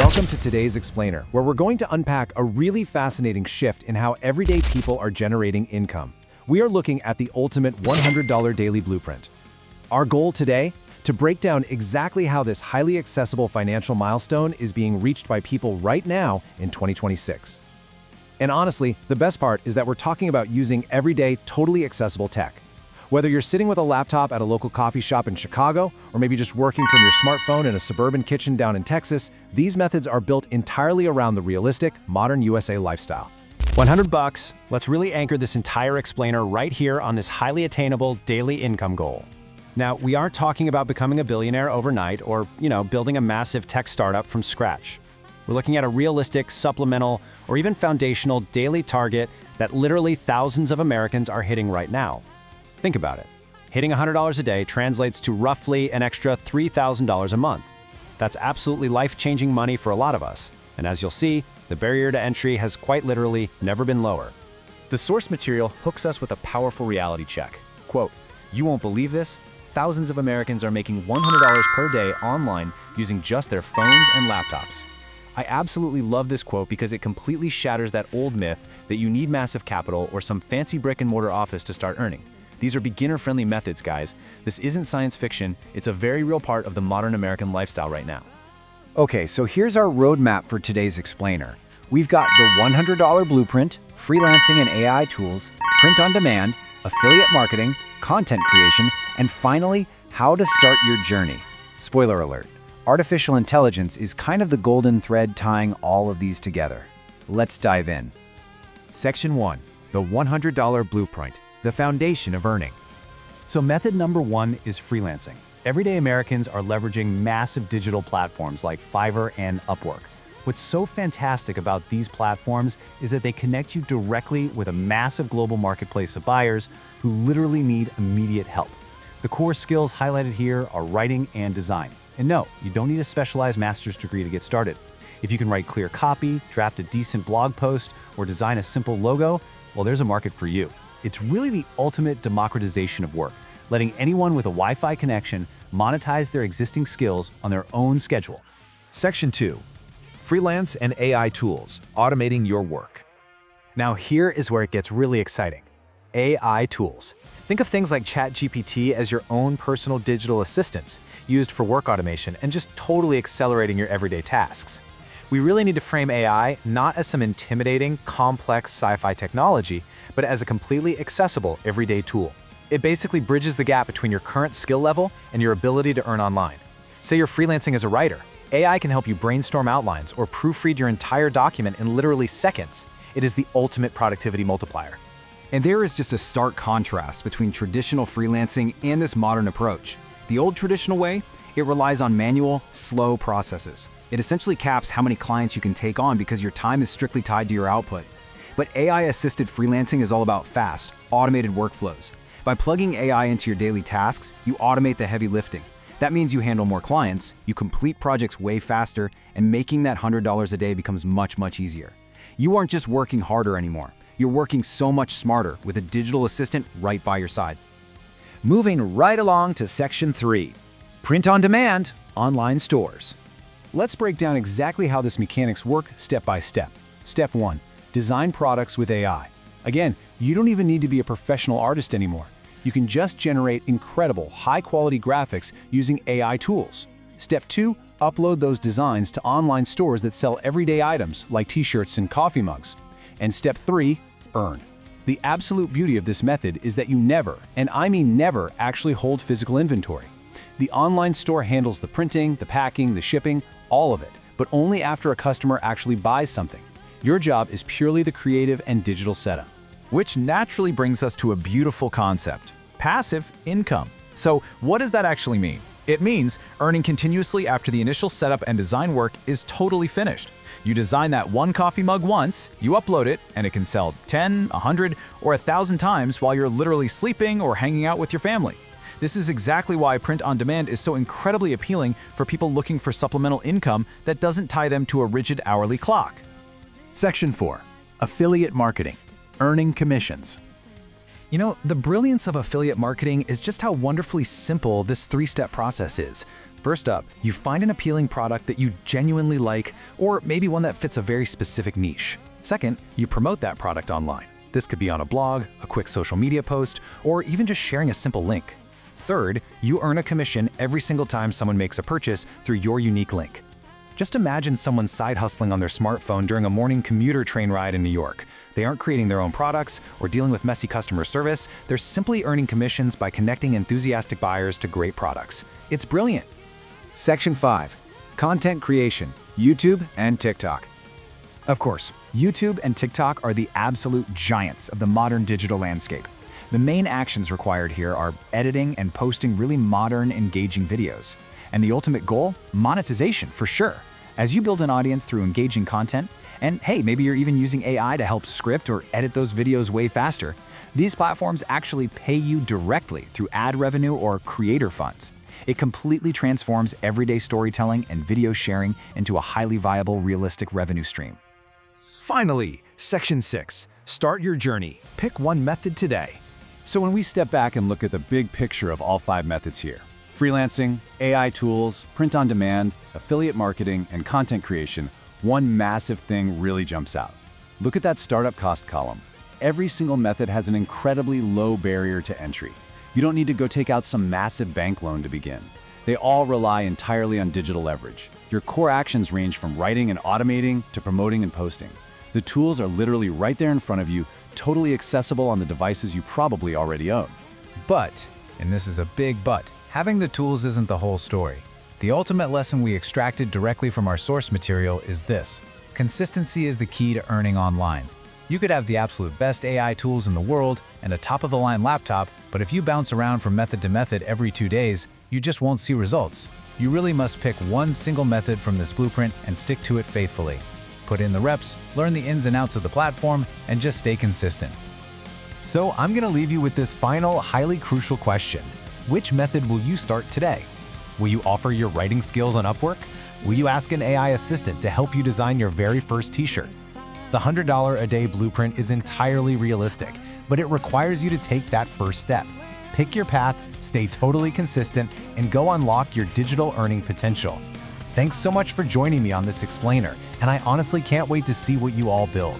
Welcome to today's Explainer, where we're going to unpack a really fascinating shift in how everyday people are generating income. We are looking at the ultimate $100 daily blueprint. Our goal today? To break down exactly how this highly accessible financial milestone is being reached by people right now in 2026. And honestly, the best part is that we're talking about using everyday, totally accessible tech. Whether you're sitting with a laptop at a local coffee shop in Chicago, or maybe just working from your smartphone in a suburban kitchen down in Texas, these methods are built entirely around the realistic, modern USA lifestyle. $100, let's really anchor this entire explainer right here on this highly attainable daily income goal. Now, we aren't talking about becoming a billionaire overnight or, building a massive tech startup from scratch. We're looking at a realistic, supplemental, or even foundational daily target that literally thousands of Americans are hitting right now. Think about it. Hitting $100 a day translates to roughly an extra $3,000 a month. That's absolutely life-changing money for a lot of us. And as you'll see, the barrier to entry has quite literally never been lower. The source material hooks us with a powerful reality check. Quote, "You won't believe this? Thousands of Americans are making $100 per day online using just their phones and laptops." I absolutely love this quote because it completely shatters that old myth that you need massive capital or some fancy brick-and-mortar office to start earning. These are beginner-friendly methods, guys. This isn't science fiction, it's a very real part of the modern American lifestyle right now. Okay, so here's our roadmap for today's explainer. We've got the $100 blueprint, freelancing and AI tools, print on demand, affiliate marketing, content creation, and finally, how to start your journey. Spoiler alert, artificial intelligence is kind of the golden thread tying all of these together. Let's dive in. Section 1. The $100 Blueprint. The foundation of earning. So method number 1 is freelancing. Everyday Americans are leveraging massive digital platforms like Fiverr and Upwork. What's so fantastic about these platforms is that they connect you directly with a massive global marketplace of buyers who literally need immediate help. The core skills highlighted here are writing and design. And no, you don't need a specialized master's degree to get started. If you can write clear copy, draft a decent blog post, or design a simple logo, well, there's a market for you. It's really the ultimate democratization of work, letting anyone with a Wi-Fi connection monetize their existing skills on their own schedule. Section 2. Freelance and AI tools, automating your work. Now here is where it gets really exciting. AI tools. Think of things like ChatGPT as your own personal digital assistants, used for work automation and just totally accelerating your everyday tasks. We really need to frame AI not as some intimidating, complex sci-fi technology, but as a completely accessible, everyday tool. It basically bridges the gap between your current skill level and your ability to earn online. Say you're freelancing as a writer. AI can help you brainstorm outlines or proofread your entire document in literally seconds. It is the ultimate productivity multiplier. And there is just a stark contrast between traditional freelancing and this modern approach. The old traditional way, it relies on manual, slow processes. It essentially caps how many clients you can take on because your time is strictly tied to your output. But AI-assisted freelancing is all about fast, automated workflows. By plugging AI into your daily tasks, you automate the heavy lifting. That means you handle more clients, you complete projects way faster, and making that $100 a day becomes much, much easier. You aren't just working harder anymore. You're working so much smarter with a digital assistant right by your side. Moving right along to Section 3. Print on demand, online stores. Let's break down exactly how this mechanics work step by step. Step 1. Design products with AI. Again, you don't even need to be a professional artist anymore. You can just generate incredible, high-quality graphics using AI tools. Step 2. Upload those designs to online stores that sell everyday items like t-shirts and coffee mugs. And Step 3. Earn. The absolute beauty of this method is that you never, and I mean never, actually hold physical inventory. The online store handles the printing, the packing, the shipping, all of it, but only after a customer actually buys something. Your job is purely the creative and digital setup. Which naturally brings us to a beautiful concept: passive income. So what does that actually mean? It means earning continuously after the initial setup and design work is totally finished. You design that one coffee mug once, you upload it, and it can sell 10, 100, or 1,000 times while you're literally sleeping or hanging out with your family. This is exactly why print on demand is so incredibly appealing for people looking for supplemental income that doesn't tie them to a rigid hourly clock. Section 4. Affiliate marketing, earning commissions. You know, the brilliance of affiliate marketing is just how wonderfully simple this three-step process is. First up, you find an appealing product that you genuinely like, or maybe one that fits a very specific niche. Second, you promote that product online. This could be on a blog, a quick social media post, or even just sharing a simple link. Third, you earn a commission every single time someone makes a purchase through your unique link. Just imagine someone side hustling on their smartphone during a morning commuter train ride in New York. They aren't creating their own products or dealing with messy customer service. They're simply earning commissions by connecting enthusiastic buyers to great products. It's brilliant. Section 5. Content creation, YouTube and TikTok. Of course, YouTube and TikTok are the absolute giants of the modern digital landscape. The main actions required here are editing and posting really modern, engaging videos. And the ultimate goal? Monetization, for sure. As you build an audience through engaging content, and hey, maybe you're even using AI to help script or edit those videos way faster, these platforms actually pay you directly through ad revenue or creator funds. It completely transforms everyday storytelling and video sharing into a highly viable, realistic revenue stream. Finally, Section 6. Start your journey. Pick one method today. So when we step back and look at the big picture of all 5 methods here, freelancing, AI tools, print on demand, affiliate marketing, and content creation, one massive thing really jumps out. Look at that startup cost column. Every single method has an incredibly low barrier to entry. You don't need to go take out some massive bank loan to begin. They all rely entirely on digital leverage. Your core actions range from writing and automating to promoting and posting. The tools are literally right there in front of you, totally accessible on the devices you probably already own. But, and this is a big but, having the tools isn't the whole story. The ultimate lesson we extracted directly from our source material is this: consistency is the key to earning online. You could have the absolute best AI tools in the world and a top-of-the-line laptop, but if you bounce around from method to method every 2 days, you just won't see results. You really must pick one single method from this blueprint and stick to it faithfully. Put in the reps, learn the ins and outs of the platform, and just stay consistent. So I'm going to leave you with this final, highly crucial question. Which method will you start today? Will you offer your writing skills on Upwork? Will you ask an AI assistant to help you design your very first t-shirt? The $100 a day blueprint is entirely realistic, but it requires you to take that first step. Pick your path, stay totally consistent, and go unlock your digital earning potential. Thanks so much for joining me on this explainer, and I honestly can't wait to see what you all build.